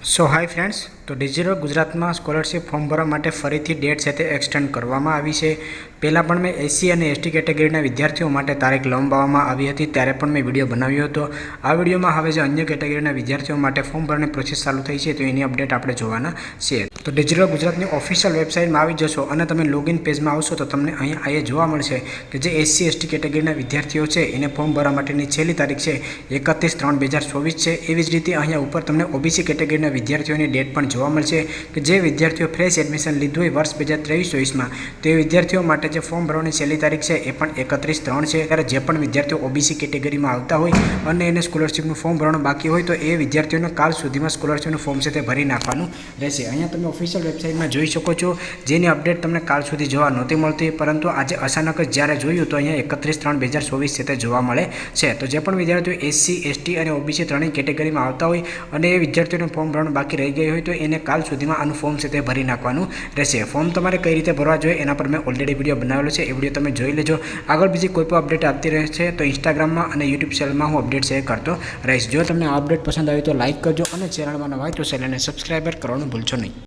સો hi friends, તો digital ગુજરાતમાં scholarship form ભરવા માટે ફરીથી ડેટ છે તે એક્સટેન્ડ કરવામાં આવી છે. પહેલાં પણ મેં એસસી અને એસટી કેટેગરીના વિદ્યાર્થીઓ માટે તારીખ લંબાવવામાં આવી હતી, ત્યારે પણ મેં વિડીયો બનાવ્યો હતો. આ વિડીયોમાં હવે જે અન્ય કેટેગરીના વિદ્યાર્થીઓ માટે ફોર્મ ભરવાની પ્રોસેસ ચાલુ થઈ છે તો એની અપડેટ આપણે જોવાના છે. તો ડિજિટલ ગુજરાતની ઓફિશિયલ વેબસાઇટમાં આવી જશો અને તમે લોગિન પેજમાં આવશો તો તમને અહીંયા જોવા મળશે કે જે એસસી એસટી કેટેગરીના વિદ્યાર્થીઓ છે એને ફોર્મ ભરવા માટેની છેલ્લી તારીખ છે 31/3/2024 છે. એવી જ રીતે અહીંયા ઉપર તમને ઓબીસી કેટેગરીના વિદ્યાર્થીઓની ડેટ પણ જોવા મળશે કે જે વિદ્યાર્થીઓ ફ્રેશ એડમિશન લીધું હોય વર્ષ 2023-24માં તે વિદ્યાર્થીઓ માટે જે ફોર્મ ભરવાની છેલ્લી તારીખ છે એ પણ 31/3 છે. ત્યારે જે પણ વિદ્યાર્થીઓ ઓબીસી કેટેગરીમાં આવતા હોય અને એને સ્કોલરશિપનું ફોર્મ ભરવાનું બાકી હોય તો એ વિદ્યાર્થીઓને કાલ સુધીમાં સ્કોલરશિપનું ફોર્મ છે તે ભરી નાખવાનું રહેશે. અહીંયા તમે ઓફિશિયલ વેબસાઇટમાં જોઈ શકો છો, જેની અપડેટ તમને કાલ સુધી જોવા નહોતી મળતી, પરંતુ આજે અચાનક જ જ્યારે જોયું તો અહીંયા 31/3/2024 છે તે જોવા મળે છે. તો જે પણ વિદ્યાર્થીઓ એસસી એસટી અને ઓબીસી ત્રણેય કેટેગરીમાં આવતા હોય અને એ વિદ્યાર્થીઓનું ફોર્મ ભરવાનું બાકી રહી ગયું હોય તો એને કાલ સુધીમાં આનું ફોર્મ છે તે ભરી નાખવાનું રહેશે. ફોર્મ તમારે કઈ રીતે ભરવા જોઈએ એના પર મેં ઓલરેડી વિડીયો બનાવેલો છે, એ વિડીયો તમે જોઈ લેજો. આગળ બીજી કોઈ પણ અપડેટ આવતી રહેશે તો ઇન્સ્ટાગ્રામમાં અને યુટ્યુબ ચેનલમાં હું અપડેટ શેર કરતો રહીશ. જો તમને આ અપડેટ પસંદ આવી તો લાઇક કરજો અને ચેનલમાં નવા હોય તો ચેનલને સબસ્ક્રાઈબર કરવાનું ભૂલશો નહીં.